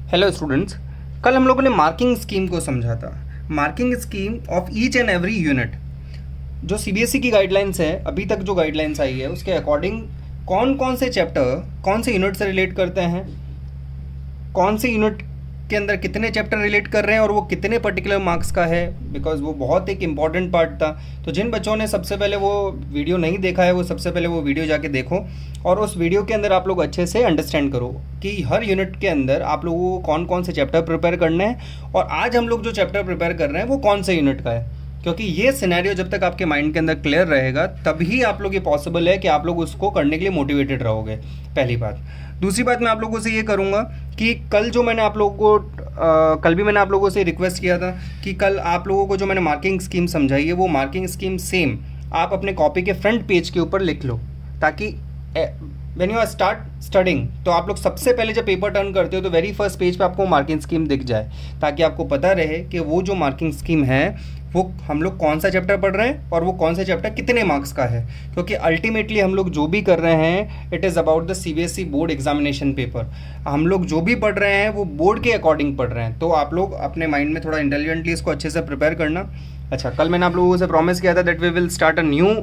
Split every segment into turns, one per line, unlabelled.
Hello students, कल हम लोगों ने मार्किंग स्कीम को समझा था। Marking scheme of each and every unit. जो सीबीएसई की गाइडलाइंस है, अभी तक जो गाइडलाइंस आई है उसके अकॉर्डिंग कौन कौन से चैप्टर कौन से यूनिट से रिलेट करते हैं, कौन से यूनिट के अंदर कितने चैप्टर रिलेट कर रहे हैं और वो कितने पर्टिकुलर मार्क्स का है, बिकॉज वो बहुत एक इम्पॉर्टेंट पार्ट था। तो जिन बच्चों ने सबसे पहले वो वीडियो नहीं देखा है वो सबसे पहले वो वीडियो जाके देखो और उस वीडियो के अंदर आप लोग अच्छे से अंडरस्टैंड करो कि हर यूनिट के अंदर आप लोगों को कौन कौन से चैप्टर प्रिपेयर करने हैं और आज हम लोग जो चैप्टर प्रिपेयर कर रहे हैं वो कौन से यूनिट का है। क्योंकि ये सिनेरियो जब तक आपके माइंड के अंदर क्लियर रहेगा तभी आप लोग ये पॉसिबल है कि आप लोग उसको करने के लिए मोटिवेटेड रहोगे, पहली बात। दूसरी बात मैं आप लोगों से ये करूँगा कि कल जो मैंने आप लोगों को कल भी मैंने आप लोगों से रिक्वेस्ट किया था कि कल आप लोगों को जो मैंने मार्किंग स्कीम समझाई है वो मार्किंग स्कीम सेम आप अपने कॉपी के फ्रंट पेज के ऊपर लिख लो, ताकि when you are start studying तो आप लोग सबसे पहले जब पेपर टर्न करते हो तो वेरी फर्स्ट पेज पे आपको मार्किंग स्कीम दिख जाए, ताकि आपको पता रहे कि वो जो मार्किंग स्कीम है वो हम लोग कौन सा चैप्टर पढ़ रहे हैं और वो कौन सा चैप्टर कितने मार्क्स का है। क्योंकि अल्टीमेटली हम लोग जो भी कर रहे हैं it is about the CBSE board examination paper. हम लोग जो भी पढ़ रहे हैं वो बोर्ड के अकॉर्डिंग पढ़ रहे हैं, तो आप लोग अपने माइंड में थोड़ा इंटेलिजेंटली इसको अच्छे से प्रिपेयर करना। अच्छा, कल मैंने आप लोगों से प्रॉमिस किया था that we will start a new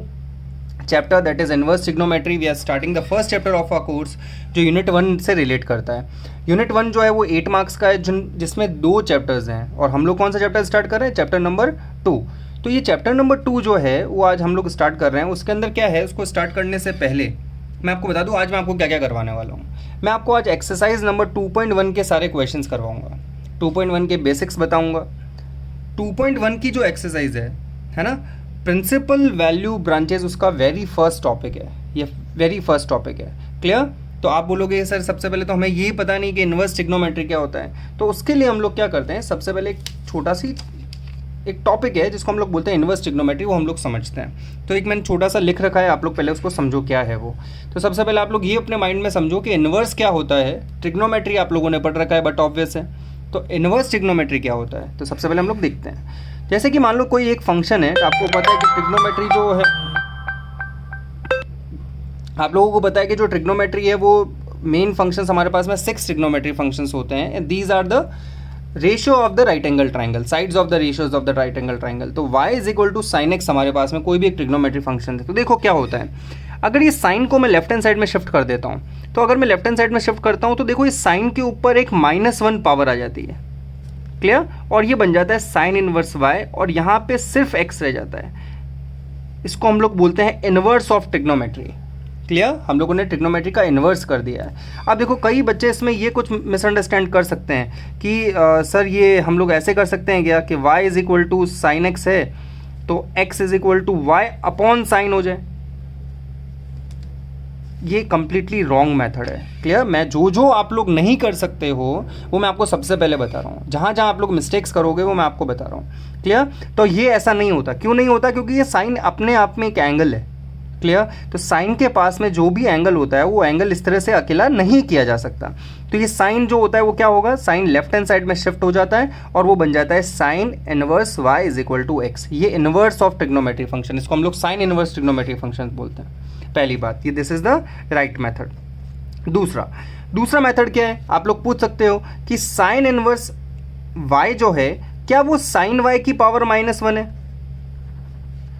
chapter that is inverse trigonometry. We are starting the first chapter of our course जो यूनिट 1 से रिलेट करता है। यूनिट 1 जो है वो 8 मार्क्स का है जिसमें 2 चैप्टर्स हैं और हम लोग कौन सा चैप्टर स्टार्ट कर रहे हैं, चैप्टर नंबर 2। तो ये चैप्टर नंबर 2 जो है वो आज हम लोग स्टार्ट कर रहे हैं। उसके अंदर क्या है, उसको स्टार्ट करने से पहले मैं आपको बता दूं आज मैं आपको क्या क्या करवाने वाला हूँ। मैं आपको आज एक्सरसाइज नंबर 2.1 के सारे क्वेश्चंस करवाऊंगा, 2.1 के बेसिक्स बताऊंगा। 2.1 की जो एक्सरसाइज है ना, प्रिंसिपल वैल्यू ब्रांचेस, उसका वेरी फर्स्ट टॉपिक है, ये वेरी फर्स्ट टॉपिक है। क्लियर? तो आप बोलोगे सर सबसे पहले तो हमें यही पता नहीं कि इन्वर्स ट्रिग्नोमेट्री क्या होता है, तो उसके लिए हम लोग क्या करते हैं, सबसे पहले एक छोटा सी एक टॉपिक है जिसको हम लोग बोलते हैं इन्वर्स ट्रिग्नोमेट्री, वो हम लोग समझते हैं। तो एक मैंने छोटा सा लिख रखा है, आप लोग पहले उसको समझो क्या है वो। तो सबसे पहले आप लोग ये अपने माइंड में समझो कि इन्वर्स क्या होता है। ट्रिग्नोमेट्री आप लोगों ने पढ़ रखा है बट ऑब्वियस है, तो इन्वर्स ट्रिग्नोमेट्री क्या होता है। तो सबसे पहले हम लोग देखते हैं, जैसे कि मान लो कोई एक फंक्शन है, आपको पता है कि ट्रिग्नोमेट्री जो है, आप लोगों को पता है कि जो ट्रिग्नोमेट्री है वो मेन फंक्शंस हमारे पास में 6 ट्रिग्नोमेट्री फंक्शंस होते हैं। These are the ratio of the right angle triangle, sides of the ratios of the right angle triangle. तो y is equal to sine x हमारे पास में कोई भी एक ट्रिग्नोमेट्री फंक्शन है। तो देखो क्या होता है, अगर ये साइन को मैं लेफ्ट हैंड साइड में शिफ्ट कर देता हूँ, तो अगर मैं लेफ्ट हैंड साइड में शिफ्ट करता हूँ तो देखो इस साइन के ऊपर एक -1 पावर आ जाती है। क्लियर? और ये बन जाता है साइन इनवर्स y और यहाँ पे सिर्फ x रह जाता है। इसको हम लोग बोलते हैं इनवर्स ऑफ ट्रिग्नोमेट्री। क्लियर? हम लोगों ने ट्रिग्नोमेट्री का इन्वर्स कर दिया है। अब देखो कई बच्चे इसमें ये कुछ मिसअंडरस्टैंड कर सकते हैं कि सर ये हम लोग ऐसे कर सकते हैं क्या कि y is equal to sine x है तो x is equal to y upon sine हो जाए। ये कंप्लीटली रॉन्ग मेथड है। क्लियर? मैं जो आप लोग नहीं कर सकते हो वो मैं आपको सबसे पहले बता रहा हूँ, जहाँ आप लोग मिस्टेक्स करोगे वो मैं आपको बता रहा हूँ। क्लियर? तो ये ऐसा नहीं होता। क्यों नहीं होता? क्योंकि ये साइन अपने आप में एक एंगल है। क्लियर? तो साइन के पास में जो भी एंगल होता है वो एंगल इस तरह से अकेला नहीं किया जा सकता। तो ये साइन जो होता है वो क्या होगा, साइन लेफ्ट हैंड साइड में शिफ्ट हो जाता है और वो बन जाता है sine inverse y is equal to x. ये इनवर्स ऑफ ट्रिग्नोमेट्री फंक्शन, इसको हम लोग साइन इनवर्स ट्रिग्नोमेट्री फंक्शन बोलते हैं। पहली बात ये, this is the right method. दूसरा मेथड क्या है, आप लोग पूछ सकते हो कि साइन इनवर्स y जो है क्या वो साइन y की पावर -1 है,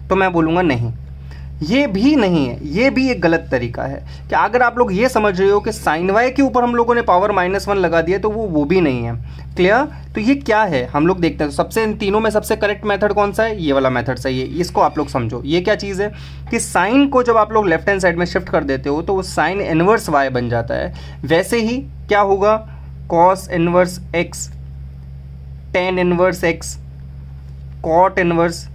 तो मैं बोलूँगा नहीं, ये भी नहीं है। ये भी एक गलत तरीका है कि अगर आप लोग ये समझ रहे हो कि साइन y के ऊपर हम लोगों ने पावर -1 लगा दिया तो वो भी नहीं है। क्लियर? तो ये क्या है हम लोग देखते हैं। तो सबसे इन तीनों में सबसे करेक्ट मेथड कौन सा है, ये वाला मेथड सही है। इसको आप लोग समझो, ये क्या चीज़ है कि साइन को जब आप लोग लेफ्ट हैंड साइड में शिफ्ट कर देते हो तो वो साइन इनवर्स y बन जाता है। वैसे ही क्या होगा, cos inverse x, tan inverse x, cot inverse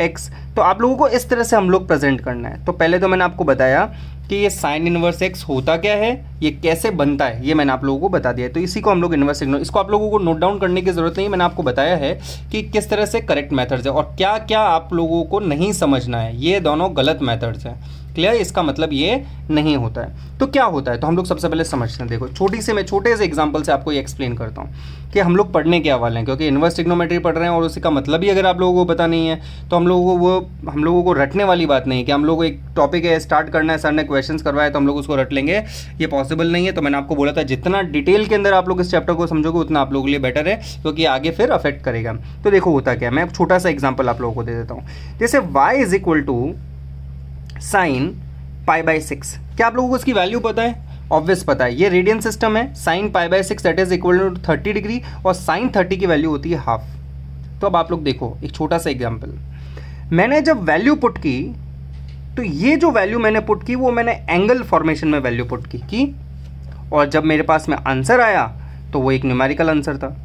x। तो आप लोगों को इस तरह से हम लोग प्रेजेंट करना है। तो पहले तो मैंने आपको बताया कि ये साइन इनवर्स x होता क्या है, ये कैसे बनता है, ये मैंने आप लोगों को बता दिया है। तो इसी को हम लोग इनवर्स सिग्नल, इसको आप लोगों को नोट डाउन करने की ज़रूरत नहीं, मैंने आपको बताया है कि किस तरह से करेक्ट मेथड्स है और क्या क्या आप लोगों को नहीं समझना है। ये दोनों गलत मेथड्स हैं। क्लियर, इसका मतलब ये नहीं होता है। तो क्या होता है, तो हम लोग सबसे पहले समझते हैं। देखो मैं छोटे से एग्जांपल से आपको ये एक्सप्लेन करता हूँ कि हम लोग पढ़ने क्या वाले हैं, क्योंकि इन्वर्स ट्रिग्नोमेट्री पढ़ रहे हैं और उसी का मतलब ही अगर आप लोगों को पता नहीं है तो हम लोगों को रटने वाली बात नहीं है कि हम लोग एक टॉपिक है स्टार्ट करना है, सर ने क्वेश्चंस करवाया तो हम लोग उसको रट लेंगे, ये पॉसिबल नहीं है। तो मैंने आपको बोला था जितना डिटेल के अंदर आप लोग इस चैप्टर को समझोगे उतना आप लोगों के लिए बेटर है, क्योंकि आगे फिर अफेक्ट करेगा। तो देखो होता क्या है, मैं एक छोटा सा एग्जाम्पल आप लोगों को दे देता हूँ। जैसे y is equal to sine pi by 6, क्या आप लोगों को इसकी वैल्यू पता है? ऑब्वियस पता है, ये रेडियन सिस्टम है, sine pi by 6 that is equal to 30 degree, और साइन 30 की वैल्यू होती है हाफ। तो अब आप लोग देखो एक छोटा सा एग्जांपल, मैंने जब वैल्यू पुट की तो ये जो वैल्यू मैंने पुट की वो मैंने एंगल फॉर्मेशन में वैल्यू पुट की, और जब मेरे पास में आंसर आया तो वो एक न्यूमेरिकल आंसर था।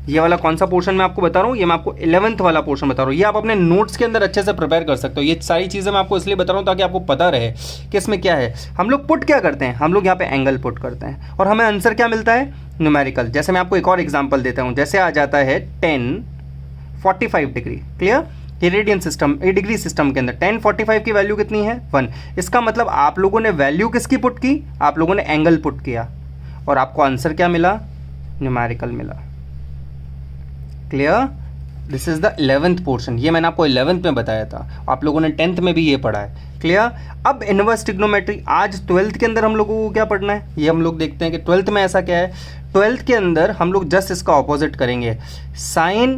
ये वाला कौन सा पोर्शन मैं आपको बता रहा हूँ, ये मैं आपको 11th वाला पोर्शन बता रहा हूँ। ये आप अपने नोट्स के अंदर अच्छे से प्रिपेयर कर सकते हो। ये सारी चीज़ें मैं आपको इसलिए बता रहा हूँ ताकि आपको पता रहे कि इसमें क्या है। हम लोग पुट क्या करते हैं, हम लोग यहाँ पे एंगल पुट करते हैं और हमें आंसर क्या मिलता है, न्यूमेरिकल। जैसे मैं आपको एक और एग्जाम्पल देता हूँ, जैसे आ जाता है 1045 डिग्री, क्लियर। ये रेडियन सिस्टम, ए डिग्री सिस्टम के अंदर 1045 की वैल्यू कितनी है, 1। इसका मतलब आप लोगों ने वैल्यू किसकी पुट की, आप लोगों ने एंगल पुट किया और आपको आंसर क्या मिला, न्यूमेरिकल मिला। Clear, this is the 11th portion. ये मैंने आपको 11th में बताया था, आप लोगों ने 10th में भी ये पढ़ा है। क्लियर। अब इनवर्स ट्रिग्नोमेट्री आज 12th के अंदर हम लोगों को क्या पढ़ना है, ये हम लोग देखते हैं कि 12th में ऐसा क्या है। 12th के अंदर हम लोग जस्ट इसका ऑपोजिट करेंगे, sine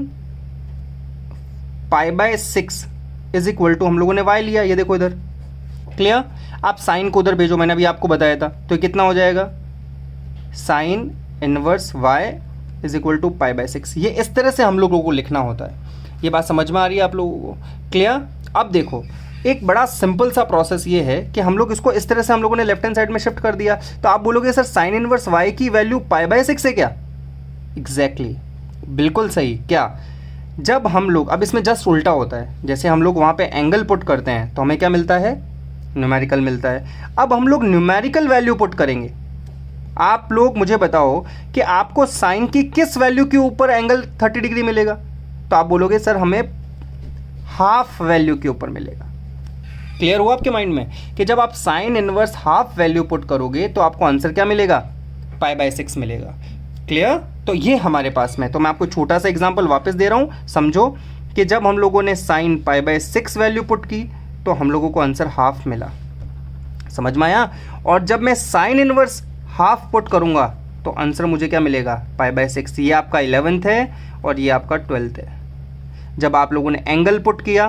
pi by 6 is equal to, हम लोगों ने y लिया, ये देखो इधर। क्लियर, आप साइन को उधर भेजो, मैंने अभी आपको बताया था, तो कितना हो जाएगा, sine inverse y is equal to pi by 6। ये इस तरह से हम लोगों को लिखना होता है। ये बात समझ में आ रही है आप लोगों को, क्लियर। अब देखो एक बड़ा सिंपल सा प्रोसेस ये है कि हम लोग इसको इस तरह से हम लोगों ने लेफ्ट हैंड साइड में शिफ्ट कर दिया, तो आप बोलोगे सर साइन इनवर्स y की वैल्यू पाई बाय 6 है क्या, एग्जैक्टली, बिल्कुल सही। क्या, जब हम लोग, अब इसमें जस्ट उल्टा होता है, जैसे हम लोग वहाँ पे एंगल पुट करते हैं तो हमें क्या मिलता है, न्यूमेरिकल मिलता है। अब हम लोग न्यूमेरिकल वैल्यू पुट करेंगे। आप लोग मुझे बताओ कि आपको साइन की किस वैल्यू के ऊपर एंगल 30 डिग्री मिलेगा, तो आप बोलोगे सर हमें हाफ वैल्यू के ऊपर मिलेगा। क्लियर हुआ आपके माइंड में कि जब आप sine inverse half value put करोगे तो आपको आंसर क्या मिलेगा, पाई बाय 6 मिलेगा। क्लियर, तो ये हमारे पास में, तो मैं आपको छोटा सा एग्जांपल वापस दे रहा हूं, समझो कि जब हम लोगों ने sign pi by 6 value put की तो हम लोगों को आंसर हाफ मिला, समझ में आया। और जब मैं साइन इनवर्स हाफ पुट करूंगा तो आंसर मुझे क्या मिलेगा, पाई बाय 6। ये आपका 11th है और ये आपका 12th है। जब आप लोगों ने एंगल पुट किया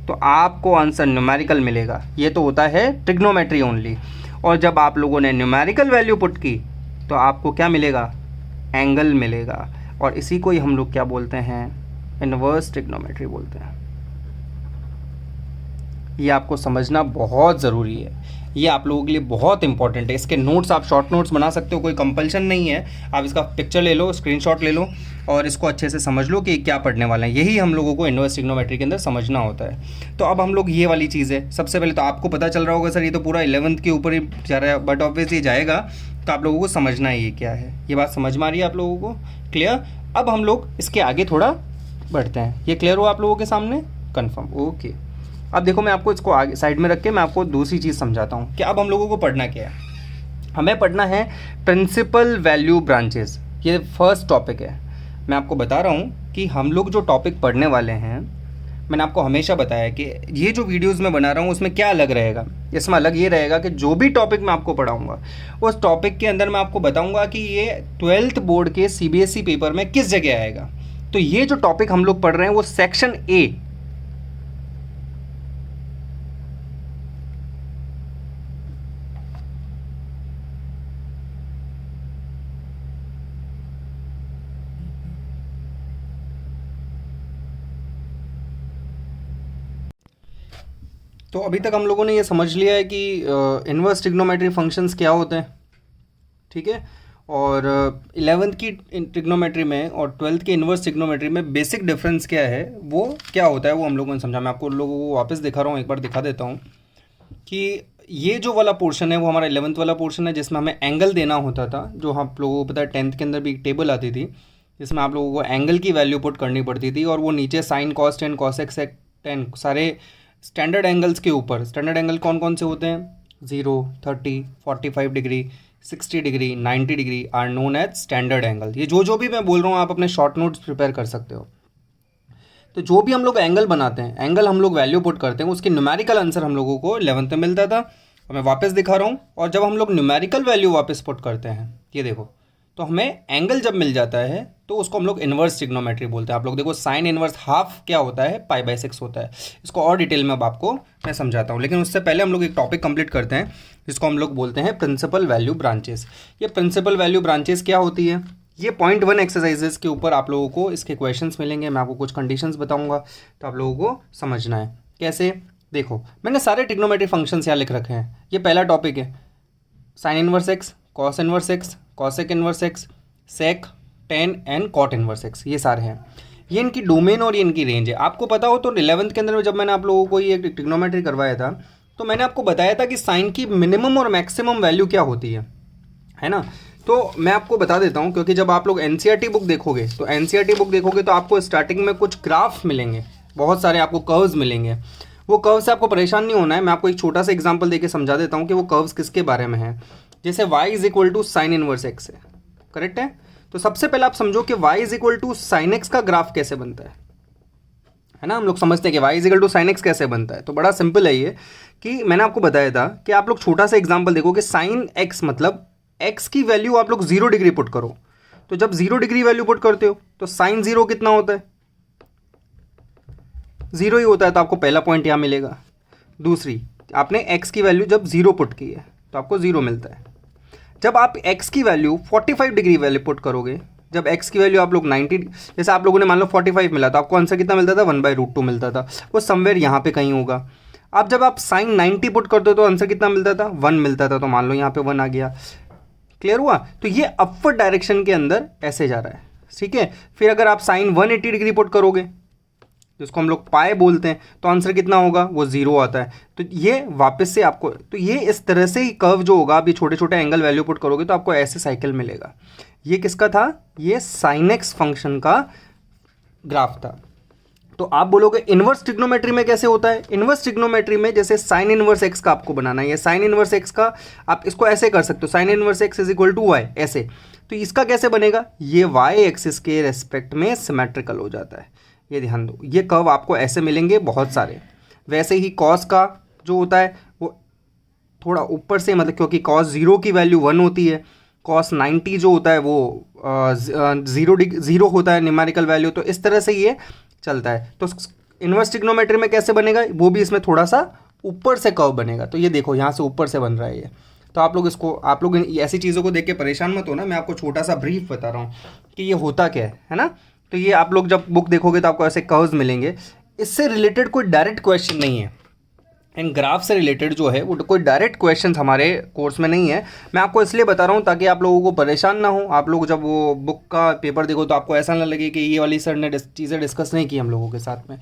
तो आपको आंसर न्यूमेरिकल मिलेगा, ये तो होता है ट्रिग्नोमेट्री ओनली। और जब आप लोगों ने न्यूमेरिकल वैल्यू पुट की तो आपको क्या मिलेगा, एंगल मिलेगा, और इसी को ही हम लोग क्या बोलते हैं, इनवर्स ट्रिग्नोमेट्री बोलते हैं। ये आपको समझना बहुत ज़रूरी है, ये आप लोगों के लिए बहुत इंपॉर्टेंट है। इसके नोट्स आप शॉर्ट नोट्स बना सकते हो, कोई कंपल्शन नहीं है। आप इसका पिक्चर ले लो, स्क्रीनशॉट ले लो और इसको अच्छे से समझ लो कि क्या पढ़ने वाला है। यही हम लोगों को इनवर्स ट्रिग्नोमेट्री के अंदर समझना होता है। तो अब हम लोग ये वाली चीज़ है, सबसे पहले तो आपको पता चल रहा होगा सर ये तो पूरा 11th के ऊपर ही जा रहा है, बट ऑब्वियसली जाएगा तो आप लोगों को समझना है ये क्या है। ये बात समझ में आ रही है आप लोगों को, क्लियर। अब हम लोग इसके आगे थोड़ा बढ़ते हैं। ये क्लियर हुआ आप लोगों के सामने, कन्फर्म, ओके। अब देखो मैं आपको इसको आगे साइड में रख के मैं आपको दूसरी चीज़ समझाता हूँ कि अब हम लोगों को पढ़ना क्या है। हमें पढ़ना है प्रिंसिपल वैल्यू ब्रांचेस, ये फर्स्ट टॉपिक है। मैं आपको बता रहा हूँ कि हम लोग जो टॉपिक पढ़ने वाले हैं, मैंने आपको हमेशा बताया कि ये जो वीडियोस मैं बना रहा हूँ उसमें क्या अलग रहेगा। इसमें अलग ये रहेगा कि जो भी टॉपिक मैं आपको पढ़ाऊँगा उस टॉपिक के अंदर मैं आपको बताऊँगा कि ये 12th बोर्ड के CBSE पेपर में किस जगह आएगा। तो ये जो टॉपिक हम लोग पढ़ रहे हैं वो सेक्शन ए, तो अभी तक हम लोगों ने ये समझ लिया है कि इनवर्स ट्रिग्नोमेट्री फंक्शंस क्या होते हैं, ठीक है। और 11th की ट्रिग्नोमेट्री में और 12th की इनवर्स ट्रिग्नोमेट्री में बेसिक डिफरेंस क्या है, वो क्या होता है, वो हम लोगों ने समझा। मैं आपको लोगों को वापस दिखा रहा हूँ, एक बार दिखा देता हूँ कि ये जो वाला पोर्शन है वो हमारा 11th वाला पोर्शन है जिसमें हमें एंगल देना होता था। जो आप लोगों को पता है 10th के अंदर भी एक टेबल आती थी जिसमें आप लोगों को एंगल की वैल्यू पुट करनी पड़ती थी और वो नीचे sine cos tan cos x 10 सारे स्टैंडर्ड एंगल्स के ऊपर। स्टैंडर्ड एंगल कौन कौन से होते हैं? 0, 30, 45 degree, 60 degree, 90 degree are known as standard angle. ये जो भी मैं बोल रहा हूँ आप अपने शॉर्ट नोट्स प्रिपेयर कर सकते हो। तो जो भी हम लोग एंगल बनाते हैं, एंगल हम लोग वैल्यू पुट करते हैं, उसकी न्यूमेरिकल आंसर हम लोगों को 11th में मिलता था। और मैं वापस दिखा रहा हूँ, और जब हम लोग न्यूमेरिकल वैल्यू वापस पुट करते हैं, ये देखो, तो हमें एंगल जब मिल जाता है तो उसको हम लोग इन्वर्स ट्रिग्नोमेट्री बोलते हैं। आप लोग देखो साइन इन्वर्स हाफ क्या होता है? π/6 होता है। इसको और डिटेल में अब आपको मैं समझाता हूँ, लेकिन उससे पहले हम लोग एक टॉपिक कंप्लीट करते हैं जिसको हम लोग बोलते हैं प्रिंसिपल वैल्यू ब्रांचेस। ये प्रिंसिपल वैल्यू ब्रांचेस क्या होती है? ये पॉइंट 1 एक्सरसाइजेस के ऊपर आप लोगों को इसके क्वेश्चंस मिलेंगे। मैं आपको कुछ कंडीशंस बताऊंगा, तो आप लोगों को समझना है कैसे। देखो मैंने सारे ट्रिग्नोमेट्री फंक्शंस यहाँ लिख रखे हैं। ये पहला टॉपिक है sine inverse x, cos inverse x, cosec inverse x, sec, tan and cot inverse x, ये सारे हैं। ये इनकी डोमेन और ये इनकी रेंज है। आपको पता हो तो 11th के अंदर जब मैंने आप लोगों को ये ट्रिग्नोमेट्री करवाया था तो मैंने आपको बताया था कि साइन की मिनिमम और मैक्सिमम वैल्यू क्या होती है ना। तो मैं आपको बता देता हूँ, क्योंकि जब आप लोग एनसीईआरटी बुक देखोगे तो एनसीईआरटी बुक देखोगे तो आपको स्टार्टिंग में कुछ ग्राफ मिलेंगे, बहुत सारे आपको कर्व्स मिलेंगे। वो कर्व से आपको परेशान नहीं होना है। मैं आपको एक छोटा सा एग्जांपल देके समझा देता हूँ कि वो कर्व्स किसके बारे में है। जैसे y = साइन इनवर्स एक्स है, करेक्ट है। तो सबसे पहले आप समझो कि y = साइन एक्स का ग्राफ कैसे बनता है ना। हम लोग समझते हैं कि y = साइन एक्स कैसे बनता है। तो बड़ा सिंपल है ये, कि मैंने आपको बताया था कि आप लोग छोटा सा एग्जांपल देखो कि साइन एक्स मतलब x की वैल्यू आप लोग 0 डिग्री पुट करो। तो जब 0 डिग्री वैल्यू पुट करते हो तो साइन 0 कितना होता है? 0 ही होता है। तो आपको पहला पॉइंट यहाँ मिलेगा। दूसरी, आपने x की वैल्यू जब 0 पुट की है तो आपको 0 मिलता है। जब आप x की वैल्यू 45 डिग्री वैल्यू पुट करोगे, जब x की वैल्यू आप लोग 90, जैसे आप लोगों ने मान लो 45 मिला तो आपको आंसर कितना मिलता था? 1/√2 मिलता था। वो समवेयर यहाँ पे कहीं होगा। अब जब आप साइन 90 पुट करते हो तो आंसर कितना मिलता था? 1 मिलता था। तो मान लो यहाँ पे 1 आ गया। क्लियर हुआ? तो ये अपवर्ड डायरेक्शन के अंदर ऐसे जा रहा है, ठीक है। फिर अगर आप साइन 180 डिग्री पुट करोगे, जिसको हम लोग पाए बोलते हैं, तो आंसर कितना होगा? वो 0 आता है। तो ये वापस से आपको, तो ये इस तरह से ही कर्व जो होगा, आप ये छोटे छोटे एंगल वैल्यू पुट करोगे तो आपको ऐसे साइकिल मिलेगा। ये किसका था? ये साइन एक्स फंक्शन का ग्राफ था। तो आप बोलोगे इनवर्स ट्रिग्नोमेट्री में कैसे होता है? इनवर्स ट्रिग्नोमेट्री में जैसे साइन इनवर्स एक्स का आपको बनाना है, या साइन इनवर्स एक्स का आप इसको ऐसे कर सकते हो, साइन इनवर्स एक्स = y ऐसे। तो इसका कैसे बनेगा? ये y एक्सिस के रेस्पेक्ट में सिमेट्रिकल हो जाता है। ये ध्यान दो, ये कर्व आपको ऐसे मिलेंगे बहुत सारे। वैसे ही कॉस का जो होता है वो थोड़ा ऊपर से, मतलब क्योंकि कॉस 0 की वैल्यू 1 होती है, कॉस 90 जो होता है वो 0 होता है न्यूमेरिकल वैल्यू। तो इस तरह से ये चलता है। तो इनवर्स ट्रिग्नोमेट्री में कैसे बनेगा? वो भी इसमें थोड़ा सा ऊपर से कर्व बनेगा। तो ये देखो यहाँ से ऊपर से बन रहा है ये। तो आप लोग इसको, आप लोग ऐसी चीज़ों को देख के परेशान मत हो ना। मैं आपको छोटा सा ब्रीफ बता रहा हूँ कि ये होता क्या है ना। तो ये आप लोग जब बुक देखोगे तो आपको ऐसे कर्व्स मिलेंगे। इससे रिलेटेड कोई डायरेक्ट क्वेश्चन नहीं है, इन ग्राफ से रिलेटेड जो है वो कोई डायरेक्ट क्वेश्चन हमारे कोर्स में नहीं है। मैं आपको इसलिए बता रहा हूँ ताकि आप लोगों को परेशान ना हो। आप लोग जब वो बुक का पेपर देखो तो आपको ऐसा ना लगे कि ये वाली सर ने चीज़ें डिस्कस नहीं की हम लोगों के साथ में।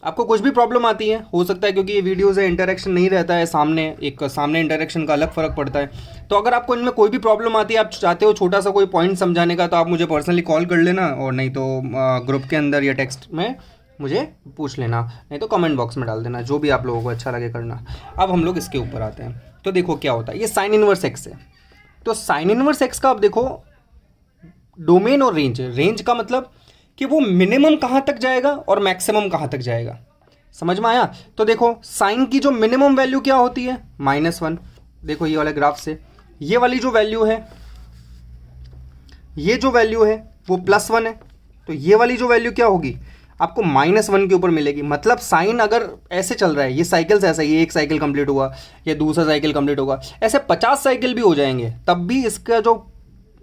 आपको कुछ भी प्रॉब्लम आती है, हो सकता है क्योंकि ये वीडियो से इंटरेक्शन नहीं रहता है, सामने इंटरेक्शन का अलग फ़र्क पड़ता है। तो अगर आपको इनमें कोई भी प्रॉब्लम आती है, आप चाहते हो छोटा सा कोई पॉइंट समझाने का, तो आप मुझे पर्सनली कॉल कर लेना, और नहीं तो ग्रुप के अंदर या टेक्स्ट में मुझे पूछ लेना, नहीं तो कमेंट बॉक्स में डाल देना, जो भी आप लोगों को अच्छा लगे करना। अब हम लोग इसके ऊपर आते हैं। तो देखो क्या होता है, ये साइन इनवर्स एक्स है। तो साइन इनवर्स एक्स का आप देखो डोमेन और रेंज है। रेंज का मतलब कि वो मिनिमम कहाँ तक जाएगा और मैक्सिमम कहाँ तक जाएगा। समझ में आया? तो देखो साइन की जो मिनिमम वैल्यू क्या होती है? -1। देखो ये वाले ग्राफ से ये वाली जो वैल्यू है, ये जो वैल्यू है वो +1 है। तो ये वाली जो वैल्यू क्या होगी? आपको -1 के ऊपर मिलेगी। मतलब साइन अगर ऐसे चल रहा है, ये साइकिल्स ऐसा, ये एक साइकिल कंप्लीट हुआ, ये दूसरा साइकिल कंप्लीट होगा, ऐसे 50 साइकिल भी हो जाएंगे, तब भी इसका जो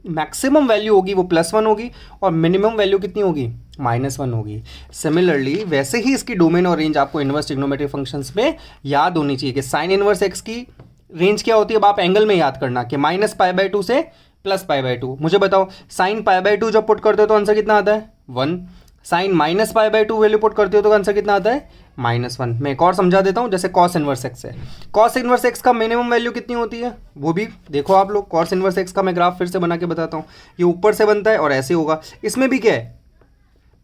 मैक्सिमम वैल्यू होगी वो +1 होगी, और मिनिमम वैल्यू कितनी होगी? -1 होगी। सिमिलरली वैसे ही इसकी डोमेन और रेंज आपको इनवर्स ट्रिग्नोमेट्री फंक्शंस में याद होनी चाहिए कि साइन इनवर्स एक्स की रेंज क्या होती है। अब आप एंगल में याद करना कि -π/2 से +π/2। मुझे बताओ साइन π/2 जब पुट करते हो तो आंसर कितना आता है? 1। साइन -π/2 वैल्यू पुट करते हो तो आंसर कितना आता है? -1। मैं एक और समझा देता हूँ, जैसे कॉस इनवर्स एक्स है। कॉस इनवर्स एक्स का मिनिमम वैल्यू कितनी होती है वो भी देखो आप लोग। कॉस इनवर्स एक्स का मैं ग्राफ फिर से बना के बताता हूँ। ये ऊपर से बनता है और ऐसे होगा। इसमें भी क्या है?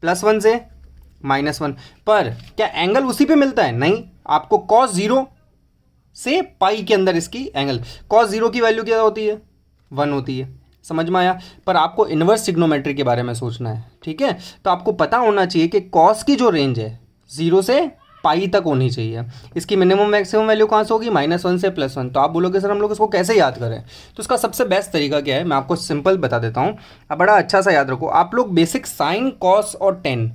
+1 से -1। पर क्या एंगल उसी पे मिलता है? नहीं, आपको cos 0 से पाई के अंदर इसकी एंगल, cos 0 की वैल्यू क्या होती है? 1 होती है। समझ में आया? पर आपको इन्वर्स ट्रिग्नोमेट्री के बारे में सोचना है, ठीक है? तो आपको पता होना चाहिए कि cos की जो रेंज है 0 से पाई तक होनी चाहिए। इसकी मिनिमम मैक्सिमम वैल्यू कहाँ से होगी? -1 से +1। तो आप बोलोगे सर हम लोग इसको कैसे याद करें? तो इसका सबसे बेस्ट तरीका क्या है, मैं आपको सिंपल बता देता हूँ। अब बड़ा अच्छा सा याद रखो, आप लोग बेसिक साइन, कॉस और टेन,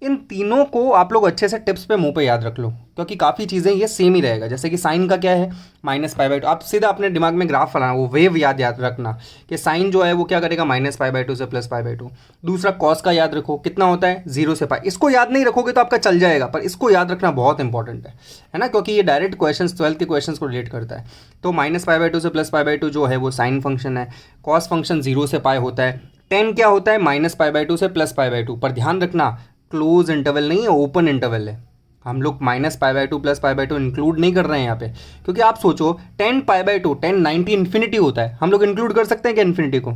इन तीनों को आप लोग अच्छे से टिप्स पे मुंह पे याद रख लो, क्योंकि काफ़ी चीज़ें ये सेम ही रहेगा। जैसे कि साइन का क्या है? -π/2। आप सीधा अपने दिमाग में ग्राफ बनाना, वो वेव याद रखना कि साइन जो है वो क्या करेगा? -π/2 से +π/2। दूसरा कॉस का याद रखो, कितना होता है? 0 से पाई। इसको याद नहीं रखोगे तो आपका चल जाएगा, पर इसको याद रखना बहुत इंपॉर्टेंट है ना, क्योंकि ये डायरेक्ट क्वेश्चन 12th के क्वेश्चन को रिलेट करता है। तो -π/2 से +π/2 जो है वो साइन फंक्शन है। कॉस फंक्शन 0 से पाई होता है। टेन क्या होता है? -π/2 से +π/2। पर ध्यान रखना, क्लोज इंटरवल नहीं है, ओपन इंटरवल है। हम लोग -π/2 +π/2 इंक्लूड नहीं कर रहे हैं यहाँ पे, क्योंकि आप सोचो 10π/2, 10 90 इन्फिनिटी होता है, हम लोग इंक्लूड कर सकते हैं क्या इन्फिनिटी को?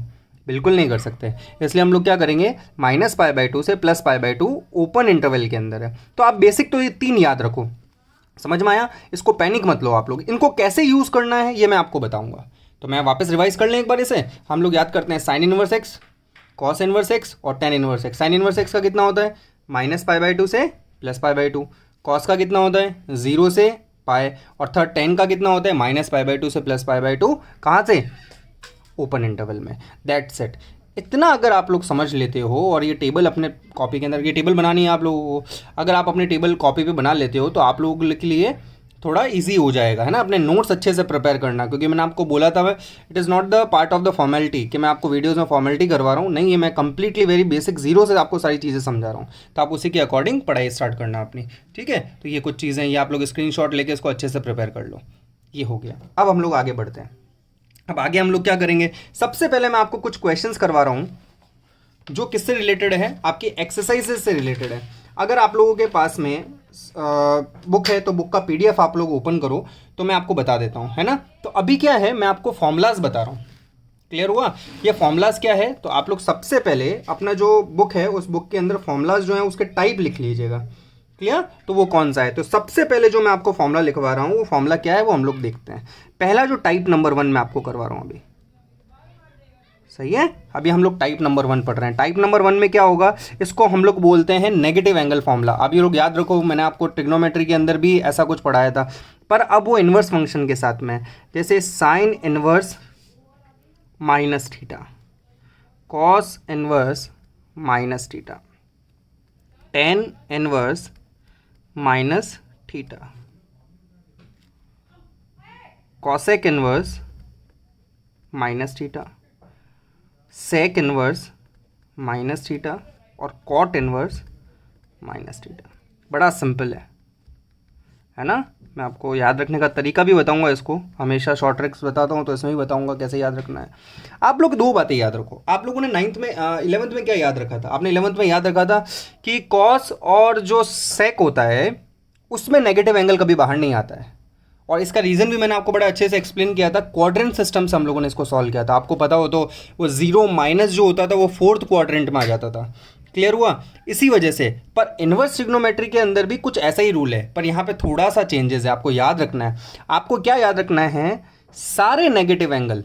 बिल्कुल नहीं कर सकते। इसलिए हम लोग क्या करेंगे? -π/2 से +π/2 ओपन इंटरवल के अंदर है। तो आप बेसिक तो ये तीन याद रखो, समझ में आया? इसको पैनिक मत लो आप लोग। इनको कैसे यूज़ करना है ये मैं आपको बताऊंगा। तो मैं वापस रिवाइज कर लें एक बार इसे। हम लोग याद करते हैं sine inverse x, cos inverse x और tan inverse x. Sine inverse x का कितना होता है? -π/2 से +π/2। कॉस का कितना होता है? 0 से पाए। और थर्ड टेन का कितना होता है? -π/2 से +π/2। कहाँ से? ओपन इंटरवल में। That's it. इतना अगर आप लोग समझ लेते हो, और ये टेबल अपने कॉपी के अंदर, ये टेबल बनानी है आप लोगों को, अगर आप अपने टेबल कॉपी पे बना लेते हो तो आप लोगों के लिए थोड़ा इजी हो जाएगा, है ना? अपने नोट्स अच्छे से प्रिपेयर करना, क्योंकि मैंने आपको बोला था it is not the part of the formality कि मैं आपको वीडियोस में फॉर्मेलिटी करवा रहा हूँ। नहीं, ये मैं कंप्लीटली वेरी बेसिक 0 से आपको सारी चीज़ें समझा रहा हूँ। तो आप उसी के अकॉर्डिंग पढ़ाई स्टार्ट करना अपनी, ठीक है? तो ये कुछ चीज़ें, ये आप लोग स्क्रीनशॉट लेके इसको अच्छे से प्रिपेयर कर लो। ये हो गया। अब हम लोग आगे बढ़ते हैं। अब आगे हम लोग क्या करेंगे? सबसे पहले मैं आपको कुछ क्वेश्चंस करवा रहा हूँ जो किससे रिलेटेड है? आपकी एक्सरसाइजेस से रिलेटेड है। अगर आप लोगों के पास में बुक है तो बुक का PDF आप लोग ओपन करो, तो मैं आपको बता देता हूँ, है ना? तो अभी क्या है, मैं आपको फॉर्मूलाज बता रहा हूँ। क्लियर हुआ? ये फॉर्मूलाज क्या है? तो आप लोग सबसे पहले अपना जो बुक है उस बुक के अंदर फॉर्मूलाज जो है उसके टाइप लिख लीजिएगा। क्लियर? तो वो कौन सा है? तो सबसे पहले जो मैं आपको फॉर्मूला लिखवा रहा हूँ वो फॉर्मूला क्या है वो हम लोग देखते हैं। पहला जो टाइप नंबर 1 मैं आपको करवा रहा हूँ अभी, सही है? अभी हम लोग टाइप नंबर 1 पढ़ रहे हैं। टाइप नंबर 1 में क्या होगा? इसको हम लोग बोलते हैं नेगेटिव एंगल फॉर्मूला। अब ये लोग याद रखो, मैंने आपको ट्रिग्नोमेट्री के अंदर भी ऐसा कुछ पढ़ाया था, पर अब वो इन्वर्स फंक्शन के साथ में, जैसे sine inverse minus theta, cos inverse minus theta, tan inverse minus theta, cosec inverse minus theta, sec inverse minus theta और कॉट इनवर्स माइनस थीटा। बड़ा सिंपल है ना? मैं आपको याद रखने का तरीका भी बताऊंगा, इसको हमेशा शॉर्ट ट्रिक्स बताता हूं तो इसमें भी बताऊंगा कैसे याद रखना है। आप लोग दो बातें याद रखो। आप लोगों ने 11th में क्या याद रखा था? आपने 11th में याद रखा था कि कॉस और जो सेक होता है उसमें नेगेटिव एंगल कभी बाहर नहीं आता है, और इसका रीज़न भी मैंने आपको बड़ा अच्छे से एक्सप्लेन किया था। क्वाड्रेंट सिस्टम से हम लोगों ने इसको सॉल्व किया था। आपको पता हो तो वो 0 माइनस जो होता था वो 4th क्वाड्रेंट में आ जाता था। क्लियर हुआ? इसी वजह से। पर इन्वर्स ट्रिग्नोमेट्री के अंदर भी कुछ ऐसा ही रूल है, पर यहाँ पे थोड़ा सा चेंजेस है, आपको याद रखना है। आपको क्या याद रखना है? सारे नेगेटिव एंगल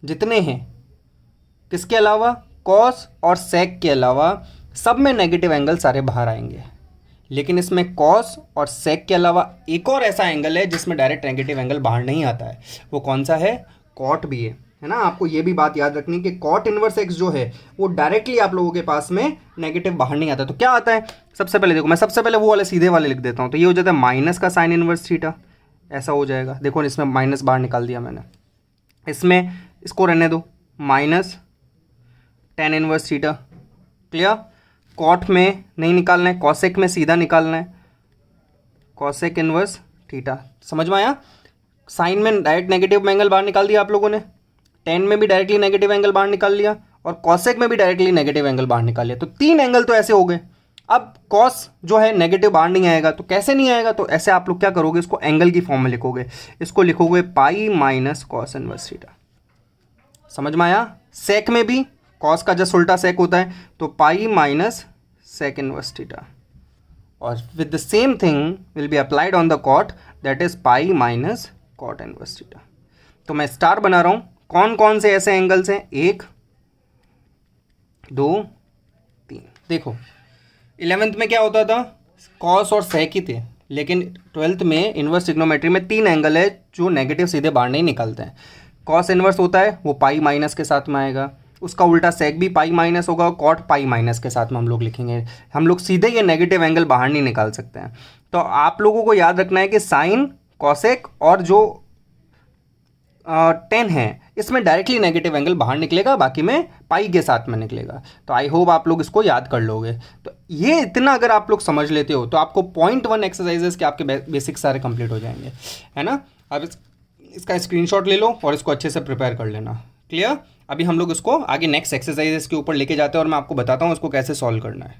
जितने हैं, किसके अलावा? कॉस और सेक के अलावा सब में नेगेटिव एंगल सारे बाहर आएंगे। लेकिन इसमें कॉस और सेक के अलावा एक और ऐसा एंगल है जिसमें डायरेक्ट नेगेटिव एंगल बाहर नहीं आता है। वो कौन सा है? कॉट भी है ना? आपको ये भी बात याद रखनी कि कॉट इनवर्स एक्स जो है वो डायरेक्टली आप लोगों के पास में नेगेटिव बाहर नहीं आता। तो क्या आता है? सबसे पहले देखो, मैं सबसे पहले वो वाले सीधे वाले लिख देता हूँ। तो ये हो जाता है माइनस का साइन इनवर्स थीटा, ऐसा हो जाएगा। देखो इसमें माइनस बाहर निकाल दिया मैंने, इसमें इसको रहने दो, minus tan inverse theta. Clear? Cot में नहीं निकालना है, कॉसेक में सीधा निकालना है, कॉसेक इनवर्स थीटा। समझ में आया? साइन में डायरेक्ट नेगेटिव एंगल बाहर निकाल दिया आप लोगों ने, टेन में भी डायरेक्टली नेगेटिव एंगल बाहर निकाल लिया, और कॉसेक में भी डायरेक्टली नेगेटिव एंगल बाहर निकाल लिया। तो 3 एंगल तो ऐसे हो गए। अब कॉस जो है नेगेटिव बाहर नहीं आएगा, तो कैसे नहीं आएगा? तो ऐसे आप लोग क्या करोगे? इसको एंगल की फॉर्म में लिखोगे, इसको लिखोगे pi minus cos inverse theta. समझ में आया? सेक में भी कॉस का जस्ट उल्टा सेक होता है, तो pi minus sec inverse theta. और with the same thing will be applied on the cot, that is pi minus cot inverse theta. तो मैं स्टार बना रहा हूँ, कौन कौन से ऐसे एंगल्स हैं, 1 2 3। देखो 11th में क्या होता था, कॉस और सेक ही थे, लेकिन 12th में इनवर्स ट्रिग्नोमेट्री में 3 एंगल है जो नेगेटिव सीधे बाहर नहीं निकलते हैं। कॉस इनवर्स होता है वो पाई माइनस के साथ में आएगा, उसका उल्टा सेक भी पाई माइनस होगा, कॉट पाई माइनस के साथ में हम लोग लिखेंगे। हम लोग सीधे ये नेगेटिव एंगल बाहर नहीं निकाल सकते हैं। तो आप लोगों को याद रखना है कि साइन, कॉसेक और जो 10 है इसमें डायरेक्टली नेगेटिव एंगल बाहर निकलेगा, बाकी में पाई के साथ में निकलेगा। तो आई होप आप लोग इसको याद कर लोगे। तो ये इतना अगर आप लोग समझ लेते हो तो आपको 0.1 एक्सरसाइजेस के आपके बेसिक सारे कंप्लीट हो जाएंगे, है ना। अब इसका स्क्रीनशॉट ले लो और इसको अच्छे से प्रिपेयर कर लेना। क्लियर। अभी हम लोग इसको आगे नेक्स्ट एक्सरसाइजेस के ऊपर लेके जाते हैं और मैं आपको बताता हूँ इसको कैसे सॉल्व करना है।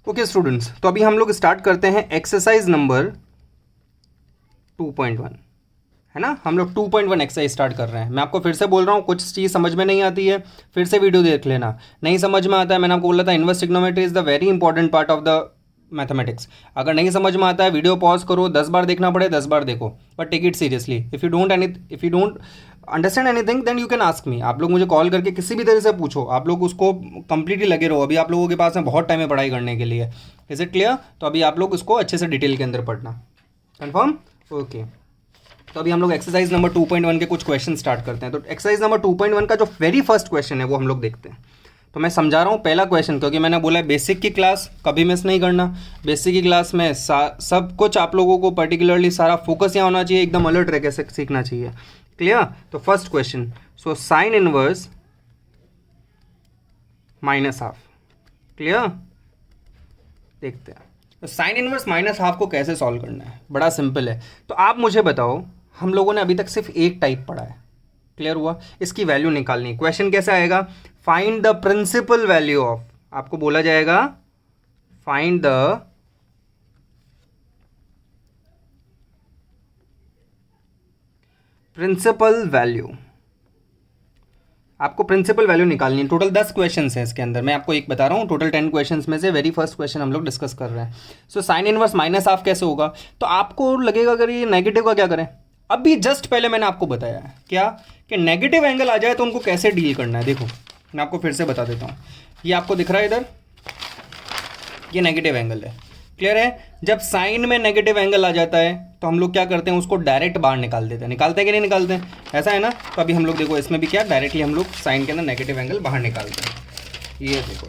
ओके स्टूडेंट्स, तो अभी हम लोग स्टार्ट करते हैं एक्सरसाइज नंबर 2.1, है ना। हम लोग 2.1 एक्सरसाइज स्टार्ट कर रहे हैं। मैं आपको फिर से बोल रहा हूँ, कुछ चीज़ समझ में नहीं आती है फिर से वीडियो देख लेना, नहीं समझ में आता है मैंने आपको बोला था inverse trigonometry is the very important part of the mathematics. अगर नहीं समझ में आता है वीडियो पॉज करो, 10 बार देखना पड़े 10 बार देखो, but take it seriously. If you don't understand anything then you can ask me. आप लोग मुझे कॉल करके किसी भी तरह से पूछो, आप लोग उसको कंप्लीटली लगे रहो। अभी आप लोगों के पास में बहुत टाइम है पढ़ाई करने के लिए। Is it clear. तो अभी आप लोग उसको अच्छे से डिटेल के अंदर पढ़ना। कन्फर्म। ओके तो अभी हम लोग एक्सरसाइज नंबर 2.1 के कुछ क्वेश्चन स्टार्ट करते हैं। तो एक्सरसाइज नंबर 2.1 का जो वेरी फर्स्ट क्वेश्चन है वो हम लोग देखते हैं। तो मैं समझा रहा हूँ पहला क्वेश्चन, क्योंकि मैंने बोला है बेसिक की क्लास कभी मिस नहीं करना। बेसिक की क्लास में सब कुछ आप लोगों को पर्टिकुलरली सारा फोकस यहाँ होना चाहिए, एकदम अलर्ट रह के सीखना चाहिए। क्लियर। तो first question, so sine inverse minus half. Clear. देखते हैं तो साइन इनवर्स माइनस हाफ को कैसे सॉल्व करना है। बड़ा सिंपल है। तो आप मुझे बताओ, हम लोगों ने अभी तक सिर्फ एक टाइप पढ़ा है, क्लियर हुआ। इसकी वैल्यू निकालनी। क्वेश्चन कैसा आएगा, find the principal value of, आपको बोला जाएगा फाइंड द प्रिंसिपल वैल्यू। आपको प्रिंसिपल वैल्यू निकालनी है। टोटल 10 क्वेश्चन है इसके अंदर, मैं आपको एक बता रहा हूँ। टोटल 10 क्वेश्चन में से वेरी फर्स्ट क्वेश्चन हम लोग डिस्कस कर रहे हैं। So sine inverse minus half कैसे होगा। तो आपको लगेगा अगर ये नेगेटिव का क्या करें। अभी जस्ट पहले मैंने आपको बताया है क्या कि नेगेटिव एंगल आ जाए तो उनको कैसे डील करना है। देखो मैं आपको फिर से बता देता हूँ। ये आपको दिख रहा है इधर, ये नेगेटिव एंगल है। क्लियर है। जब साइन में नेगेटिव एंगल आ जाता है तो हम लोग क्या करते हैं, उसको डायरेक्ट बाहर निकाल देते हैं। निकालते हैं कि नहीं निकालते हैं, ऐसा है ना। तो अभी हम लोग देखो इसमें भी क्या डायरेक्टली हम लोग साइन के अंदर नेगेटिव एंगल बाहर निकालते हैं। ये देखो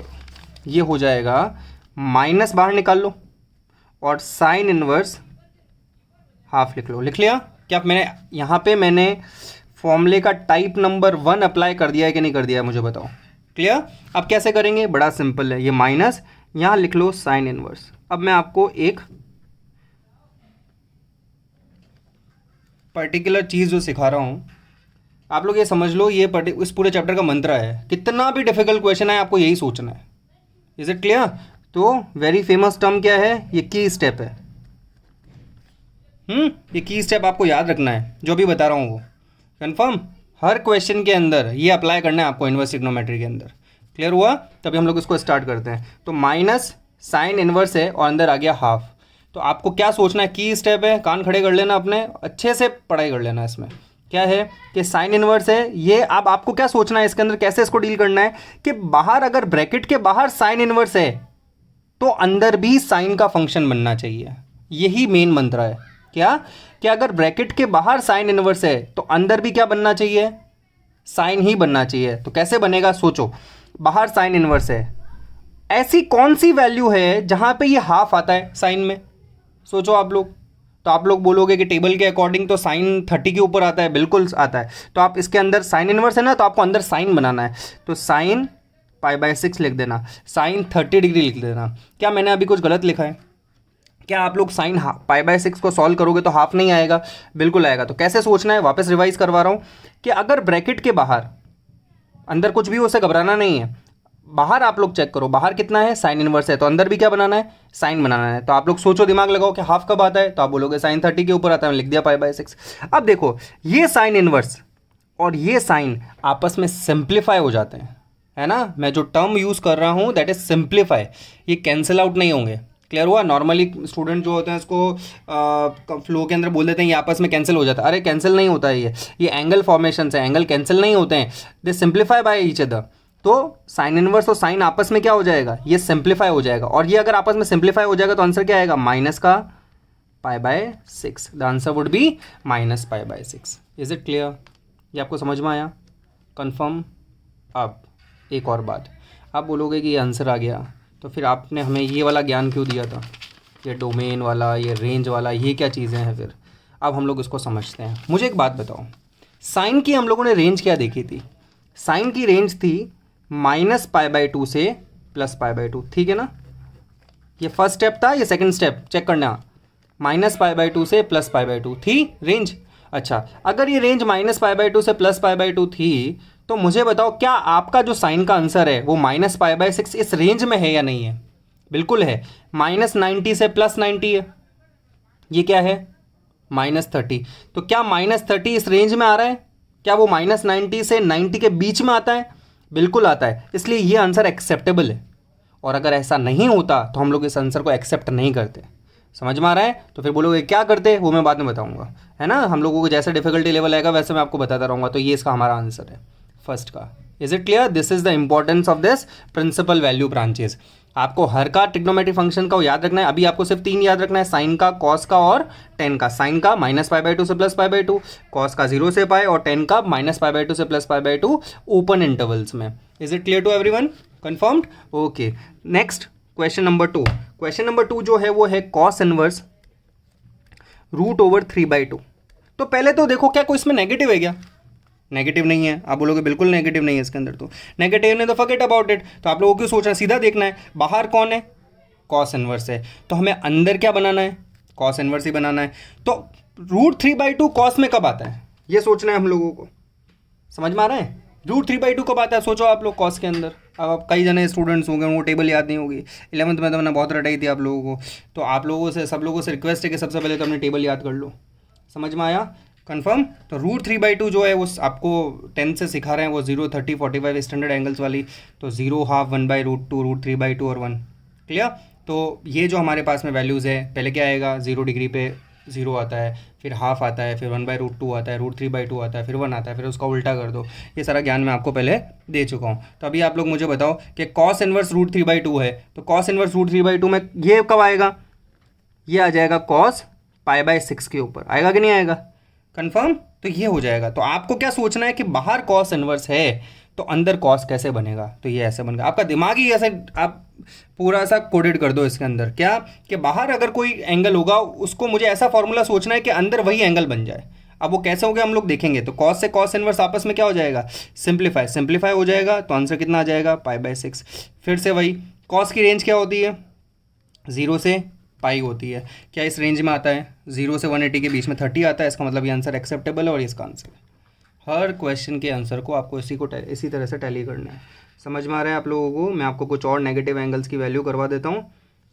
ये हो जाएगा, माइनस बाहर निकाल लो और साइन इनवर्स हाफ लिख लो। लिख लिया क्या मैंने यहाँ पे मैंने फॉर्मूले का टाइप नंबर 1 अप्लाई कर दिया है कि नहीं कर दिया है मुझे बताओ। क्लियर। अब कैसे करेंगे, बड़ा सिंपल है। ये माइनस यहाँ लिख लो साइन इनवर्स। अब मैं आपको एक पर्टिकुलर चीज़ जो सिखा रहा हूँ, आप लोग ये समझ लो, ये इस पूरे चैप्टर का मंत्र है। कितना भी डिफिकल्ट क्वेश्चन है आपको यही सोचना है। Is it clear. तो वेरी फेमस टर्म क्या है, ये की स्टेप है। ये की स्टेप आपको याद रखना है, जो भी बता रहा हूँ वो कंफर्म। हर क्वेश्चन के अंदर ये अप्लाई करना है आपको इनवर्स ट्रिग्नोमेट्री के अंदर। क्लियर हुआ। तभी हम लोग इसको स्टार्ट करते हैं। तो माइनस साइन इनवर्स है और अंदर आ गया हाफ। तो आपको क्या सोचना है, की स्टेप है, कान खड़े कर लेना अपने, अच्छे से पढ़ाई कर लेना। इसमें क्या है कि साइन इनवर्स है ये। अब आपको क्या सोचना है इसके अंदर, कैसे इसको डील करना है कि बाहर अगर ब्रैकेट के बाहर साइन इनवर्स है तो अंदर भी साइन का फंक्शन बनना चाहिए। यही मेन मंत्र है क्या कि अगर ब्रैकेट के बाहर साइन इनवर्स है तो अंदर भी क्या बनना चाहिए, साइन ही बनना चाहिए। तो कैसे बनेगा सोचो। बाहर साइन इनवर्स है, ऐसी कौन सी वैल्यू है जहां पे ये हाफ आता है साइन में, सोचो आप लोग। तो आप लोग बोलोगे कि टेबल के अकॉर्डिंग तो साइन 30 के ऊपर आता है, बिल्कुल आता है। तो आप इसके अंदर साइन इनवर्स है ना, तो आपको अंदर साइन बनाना है। तो साइन π/6 लिख देना, साइन 30 डिग्री लिख देना। क्या मैंने अभी कुछ गलत लिखा है क्या। आप लोग साइन π/6 को सॉल्व करोगे तो हाफ नहीं आएगा, बिल्कुल आएगा। तो कैसे सोचना है, वापस रिवाइज करवा रहा हूँ कि अगर ब्रैकेट के बाहर, अंदर कुछ भी उसे घबराना नहीं है, बाहर आप लोग चेक करो, बाहर कितना है साइन इनवर्स है, तो अंदर भी क्या बनाना है, साइन बनाना है। तो आप लोग सोचो, दिमाग लगाओ कि हाफ कब आता है, तो आप बोलोगे साइन 30 के ऊपर आता है, लिख दिया π/6। अब देखो ये साइन इनवर्स और ये साइन आपस में सिंप्लीफाई हो जाते हैं, है ना। मैं जो टर्म यूज़ कर रहा हूँ दैट इज सिंप्लीफाई, ये कैंसिल आउट नहीं होंगे। क्लियर हुआ। नॉर्मली स्टूडेंट जो होते हैं इसको फ्लो के अंदर बोल देते हैं ये आपस में कैंसिल हो जाता है। अरे कैंसिल नहीं होता है, ये एंगल फॉर्मेशन है, एंगल कैंसिल नहीं होते हैं, दे सिंप्लीफाई बाय ईच अदर। तो साइन इनवर्स और साइन आपस में क्या हो जाएगा, ये सिंप्लीफाई हो जाएगा। और ये अगर आपस में सिंप्लीफाई हो जाएगा तो आंसर क्या आएगा, माइनस का π/6। The answer would be -π/6। Is it clear? ये आपको समझ में आया? कंफर्म। अब एक और बात, आप बोलोगे कि ये आंसर आ गया तो फिर आपने हमें ये वाला ज्ञान क्यों दिया था, ये डोमेन वाला, ये रेंज वाला, ये क्या चीज़ें हैं फिर? अब हम लोग इसको समझते हैं। मुझे एक बात बताओ, साइन की हम लोगों ने रेंज क्या देखी थी? साइन की रेंज थी -π/2 से +π/2, ठीक है ना। ये फर्स्ट स्टेप था, ये सेकंड स्टेप चेक करना। -π/2 से +π/2 थी रेंज। अच्छा, अगर ये रेंज -π/2 से +π/2 थी तो मुझे बताओ क्या आपका जो साइन का आंसर है वो -π/6 इस रेंज में है या नहीं है? बिल्कुल है। -90 से +90 है, ये क्या है, -30। तो क्या -30 इस रेंज में आ रहा है? क्या वो -90 से 90 के बीच में आता है? बिल्कुल आता है, इसलिए ये आंसर एक्सेप्टेबल है। और अगर ऐसा नहीं होता तो हम लोग इस आंसर को एक्सेप्ट नहीं करते। समझ में आ रहा है? तो फिर बोलोगे क्या करते, वो मैं बाद में बताऊंगा, है ना। हम लोगों को जैसा डिफिकल्टी लेवल आएगा वैसे मैं आपको बताता रहूँगा। तो ये इसका हमारा आंसर है फर्स्ट का। Is it clear? This is the importance of this principle value branches. आपको हर का ट्रिग्नोमेट्री फंक्शन का याद रखना है। अभी आपको सिर्फ 3 याद रखना है, साइन का, कॉस का और टेन का। साइन का -π/2 से +π/2, कॉस का 0 से पाई, और टेन का -π/2 से +π/2 ओपन इंटरवल्स में। Is it clear to everyone? Confirmed? Okay, next question number 2। Question number 2 जो है वो है कॉस इनवर्स √3/2। तो पहले तो देखो क्या कोई इसमें नेगेटिव है क्या? नेगेटिव नहीं है। आप बोलोगे बिल्कुल नेगेटिव नहीं है इसके अंदर, तो नेगेटिव नहीं तो फॉरगेट अबाउट इट। तो आप लोगों को क्यों सोचना, सीधा देखना है। बाहर कौन है? कॉस इनवर्स है। तो हमें अंदर क्या बनाना है? कॉस इनवर्स ही बनाना है। तो √3/2 कॉस में कब आता है ये सोचना है हम लोगों को। समझ में आ रहा है? √3/2 कब आता है सोचो आप लोग कॉस के अंदर। अब आप कई जने स्टूडेंट्स होंगे वो टेबल याद नहीं होगी। 11th में तो मैंने बहुत रटाई थी आप लोगों को। तो आप लोगों से, सब लोगों से रिक्वेस्ट है कि सबसे पहले तो अपने टेबल याद कर लो। समझ में आया? कंफर्म। तो √3/2 जो है वो आपको 10 से सिखा रहे हैं, वो 0, 30, 45 स्टैंडर्ड एंगल्स वाली। तो 0, ½ 1/√2, √3/2 और 1। क्लियर? तो ये जो हमारे पास में वैल्यूज़ है, पहले क्या आएगा, 0 डिग्री पे 0 आता है, फिर हाफ आता है, फिर 1/√2 आता है, √3/2 आता है, फिर 1 आता है, फिर उसका उल्टा कर दो। ये सारा ज्ञान मैं आपको पहले दे चुका हूँ। तो अभी आप लोग मुझे बताओ कि कॉस इनवर्स √3/2 है, तो कॉस इनवर्स √3/2 में ये कब आएगा? ये आ जाएगा कॉस π/6 के ऊपर। आएगा कि नहीं आएगा? कंफर्म। तो ये हो जाएगा। तो आपको क्या सोचना है कि बाहर कॉस इनवर्स है तो अंदर कॉस कैसे बनेगा? तो ये ऐसे बनेगा। आपका दिमाग ही ऐसे आप पूरा सा कोडेड कर दो इसके अंदर, क्या कि बाहर अगर कोई एंगल होगा उसको मुझे ऐसा फॉर्मूला सोचना है कि अंदर वही एंगल बन जाए। अब वो कैसे हो गया हम लोग देखेंगे। तो कॉस से कॉस इनवर्स आपस में क्या हो जाएगा, सिंप्लीफाई हो जाएगा। तो आंसर कितना आ जाएगा, π/6। फिर से वही, कॉस की रेंज क्या होती है, 0 से पाई होती है। क्या इस रेंज में आता है? 0 से 180 के बीच में 30 आता है। इसका मतलब ये आंसर एक्सेप्टेबल है और इसका आंसर है। हर क्वेश्चन के आंसर को आपको इसी तरह से टैली करना है। समझ में आ रहा है आप लोगों को? मैं आपको कुछ और नेगेटिव एंगल्स की वैल्यू करवा देता हूँ,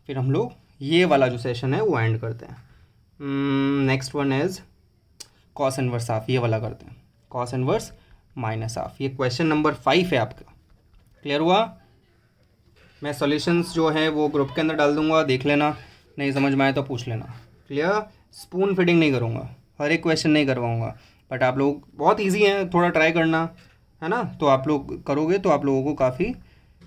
फिर हम लोग ये वाला जो सेशन है वो एंड करते हैं। Next one is cos inverse half, ये वाला करते हैं, कॉस इनवर्स -हाफ। ये क्वेश्चन नंबर 5 है आपका। क्लियर हुआ? मैं सॉल्यूशंस जो है वो ग्रुप के अंदर डाल दूंगा, देख लेना, नहीं समझ में आए तो पूछ लेना। क्लियर? स्पून फीडिंग नहीं करूँगा, हर एक क्वेश्चन नहीं करवाऊँगा, बट आप लोग बहुत इजी हैं, थोड़ा ट्राई करना, है ना। तो आप लोग करोगे तो आप लोगों को काफ़ी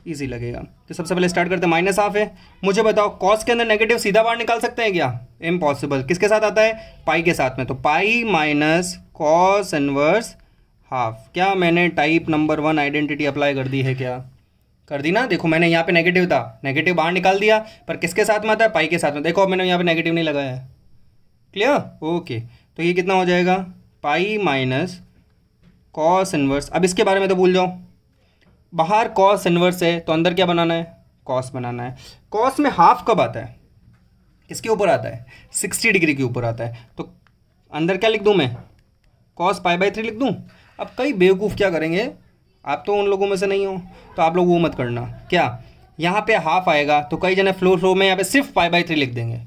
इजी लगेगा। तो सबसे पहले स्टार्ट करते हैं, -हाफ है। मुझे बताओ कॉस के अंदर नेगेटिव सीधा बाहर निकाल सकते हैं क्या? इम्पॉसिबल। किसके साथ आता है? पाई के साथ में। तो pi minus cos inverse half. क्या मैंने टाइप नंबर 1 आइडेंटिटी अप्लाई कर दी है? क्या कर दी ना? देखो मैंने यहाँ पे नेगेटिव था, नेगेटिव बाहर निकाल दिया, पर किसके साथ में आता है? पाई के साथ में। देखो अब मैंने यहाँ पे नेगेटिव नहीं लगाया है। क्लियर? ओके। तो ये कितना हो जाएगा, पाई माइनस कॉस इनवर्स। अब इसके बारे में तो भूल जाओ, बाहर कॉस इनवर्स है तो अंदर क्या बनाना है? कॉस बनाना है। कॉस में हाफ कब आता है? किसके ऊपर आता है? 60 डिग्री के ऊपर आता है। तो अंदर क्या लिख दूँ मैं? कॉस π/3 लिख दूँ। अब कई बेवकूफ़ क्या करेंगे, आप तो उन लोगों में से नहीं हो, तो आप लोग वो मत करना। क्या यहाँ पे हाफ आएगा तो कई जने फ्लो में यहाँ पे सिर्फ π/3 लिख देंगे,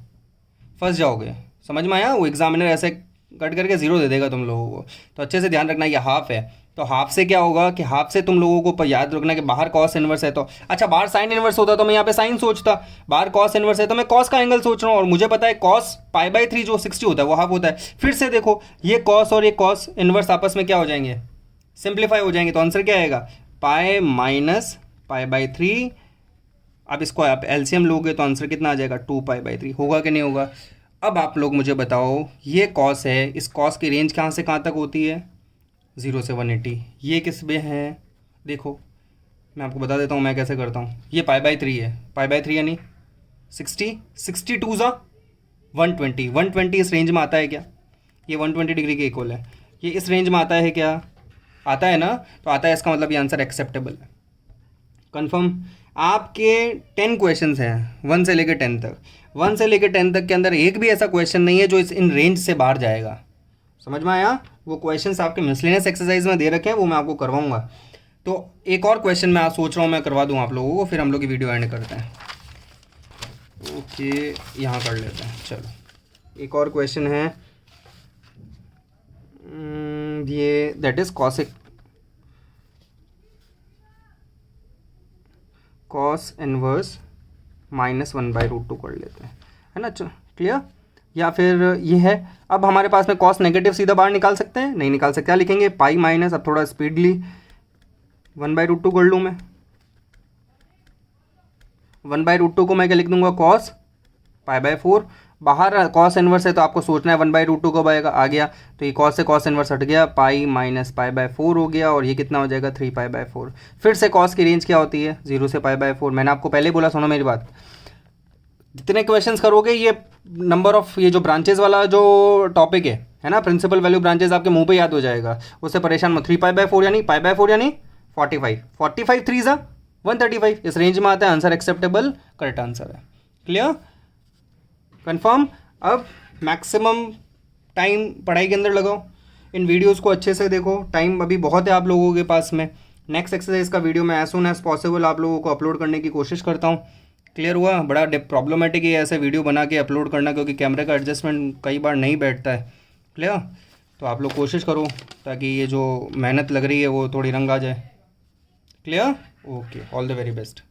फंस जाओगे। समझ में आया? वो एग्जामिनर ऐसे कट करके 0 दे देगा तुम लोगों को। तो अच्छे से ध्यान रखना, ये हाफ है, तो हाफ से क्या होगा कि हाफ से तुम लोगों को याद रखना कि बाहर कॉस इनवर्स है। तो अच्छा, बाहर साइन इनवर्स होता तो मैं यहाँ पे साइन सोचता, बाहर कॉस इनवर्स है तो मैं कॉस का एंगल सोच रहा हूँ, और मुझे पता है कॉस π/3 जो 60 होता है वो हाफ होता है। फिर से देखो, ये कॉस और ये कॉस इनवर्स आपस में क्या हो जाएंगे, सिंप्लीफाई हो जाएंगे। तो आंसर क्या आएगा, पाई माइनस π/3। अब इसको आप एलसीएम लोगे तो आंसर कितना आ जाएगा, 2π/3। होगा कि नहीं होगा। अब आप लोग मुझे बताओ, ये कॉस है, इस कॉस की रेंज कहाँ से कहाँ तक होती है, 0 से 180। ये किस में है, देखो मैं आपको बता देता हूँ मैं कैसे करता हूँ। ये π/3 है, π/3 यानी 60, 62 ज़ा 120, 120 इस रेंज में आता है क्या, ये 120 डिग्री के इक्वल है, ये इस रेंज में आता है क्या, आता है ना, तो आता है, इसका मतलब ये आंसर एक्सेप्टेबल है। कंफर्म। आपके 10 क्वेश्चंस हैं 1 से लेकर 10 तक, 1 से लेकर 10 तक के अंदर एक भी ऐसा क्वेश्चन नहीं है जो इन रेंज से बाहर जाएगा। समझ में आया। वो क्वेश्चंस आपके मिसलेनियस एक्सरसाइज में दे रखे हैं, वो मैं आपको करवाऊंगा। तो एक और क्वेश्चन मैं सोच रहा हूँ मैं करवा दूँ आप लोगों को, फिर हम लोग की वीडियो एंड करते हैं। ओके, यहाँ कर लेते हैं। चलो एक और क्वेश्चन है, ये दैट इज कॉस इनवर्स -1/√2 कर लेते हैं, है ना। चलो क्लियर। या फिर ये है, अब हमारे पास में कॉस नेगेटिव सीधा बाहर निकाल सकते हैं, नहीं निकाल सकते, क्या लिखेंगे, पाई माइनस, अब थोड़ा स्पीडली 1/√2 कर लूँ मैं। 1/√2 को मैं क्या लिख दूंगा, कॉस π/4। बाहर कॉस इनवर्स है तो आपको सोचना है 1/√2 कब आएगा, आ गया, तो ये कॉस से कॉस इनवर्स हट गया, पाई माइनस π/4 हो गया, और ये कितना हो जाएगा, 3π/4। फिर से कॉस की रेंज क्या होती है, 0 से π/4। मैंने आपको पहले बोला, सुनो मेरी बात, जितने क्वेश्चंस करोगे ये नंबर ऑफ, ये जो ब्रांचेस वाला जो टॉपिक है ना, प्रिंसिपल वैल्यू ब्रांचेस आपके मुंह पे याद हो जाएगा, उससे परेशान मत। 3π/4 यानी π/4 यानी 45, 45 3 ज़ा 135, इस रेंज में आता है, आंसर एक्सेप्टेबल, करेक्ट आंसर है। Clear, confirm. अब मैक्सिमम टाइम पढ़ाई के अंदर लगाओ, इन वीडियोस को अच्छे से देखो, टाइम अभी बहुत है आप लोगों के पास में। नेक्स्ट एक्सरसाइज का वीडियो मैं एज सून एज पॉसिबल आप लोगों को अपलोड करने की कोशिश करता हूँ। क्लियर हुआ। बड़ा प्रॉब्लमेटिक है ऐसे वीडियो बना के अपलोड करना, क्योंकि कैमरे का एडजस्टमेंट कई बार नहीं बैठता है। क्लियर, तो आप लोग कोशिश करो ताकि ये जो मेहनत लग रही है वो थोड़ी रंग आ जाए। Clear, okay, all the very best.